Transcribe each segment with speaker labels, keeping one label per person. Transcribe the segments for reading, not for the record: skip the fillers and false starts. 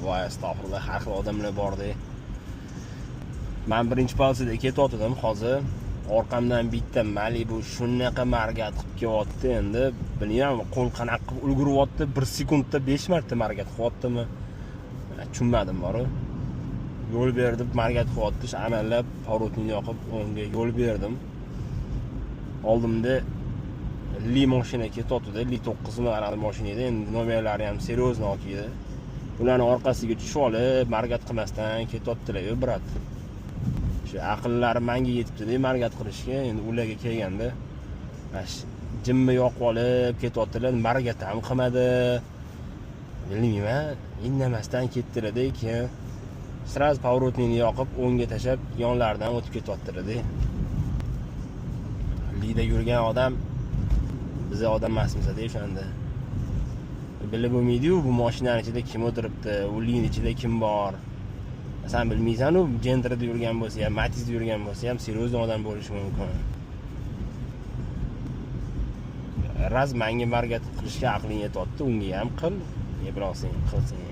Speaker 1: voy astag'firullah, har xil odamlar bor-da. Men birinchi polsiyada ketayotdim, hozir orqamdan bitta Malibu shunaqa margat qilib kelyapti, endi bilmayman qo'l qanaqa qilib ulguryapti, 1 sekundda 5 marta margat qilyaptimi? Tushunmadim bor. Yo'l berdim, margat qilyapti, amallab pavrotni yoqib o'ngga yo'l berdim. Oldimda Li mashina ketyapti-da, Li 9 marali mashina edi, endi nomerlari ham seriozno o'tdi. Ularni orqasiga tushib olib, margat qilmasdan ketyaptilar, brat. Shu aqllari menga yetibdi-da margat qilishga, endi ularga kelganda jimmi yoqib olib ketyaptilar, margat ham qilmadi. Bilmayman, indamasdan ketdilar-da, keyin sraz pavrotni yoqib o'ngga tashab yonlaridan o'tib ketyaptilar-da. Lida yurgan odam biza odam emasmizda o'shanda. Bilib bo'lmaydi-yu, bu mashinaning ichida kim o'tiribdi, u Lining ichida kim bor. Sen bilmaysan-u, Gentrada yurgan bo'lsa ham, Matizda yurgan bo'lsa ham seriozli odam bo'lishi mumkin. Raz menga margat qilishga aqling yetyapti, unga ham qil, yebrosing, qilsing.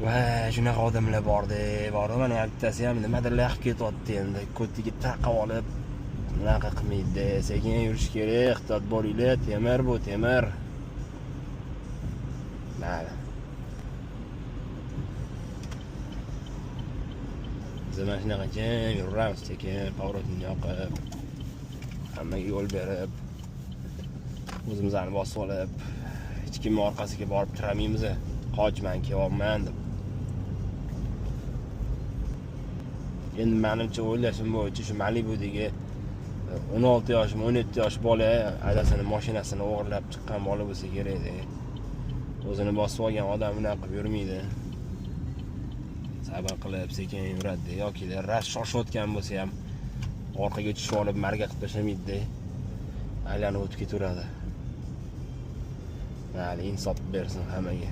Speaker 1: Va shunaqa odamlar bor-da, mana bittasi ham nimadirlar qilib ketyapti endi, ko'tiga taqib olib, bunaqa qilmaydi, sekin yurish kerak, ehtiyot bo'linglar, temir bu, temir. Mana. Zaman shunaqa jim yuramiz, sekin pavrotni yoqib, hammaga yo'l berib, o'zimizni bosib olib, hech kim orqasiga borib turamaymiz. Qochman, kelyapman deb. Endi menimcha o'ylashim bo'yicha shu Malibudagi 16 yoshmi, 17 yosh bola adasini mashinasini o'g'irlab chiqqan bola bo'lsa kerak-da. O'zini bosib olgan odam unaqa qilib yurmaydi. Sabr qilib sekin yuradi yoki ras shoshayotgan bo'lsa ham orqaga tushib olib marga qilib tashlamaydi-da. Aylanib o'tib ketaveradi. Mayli, insof bersin hammaga.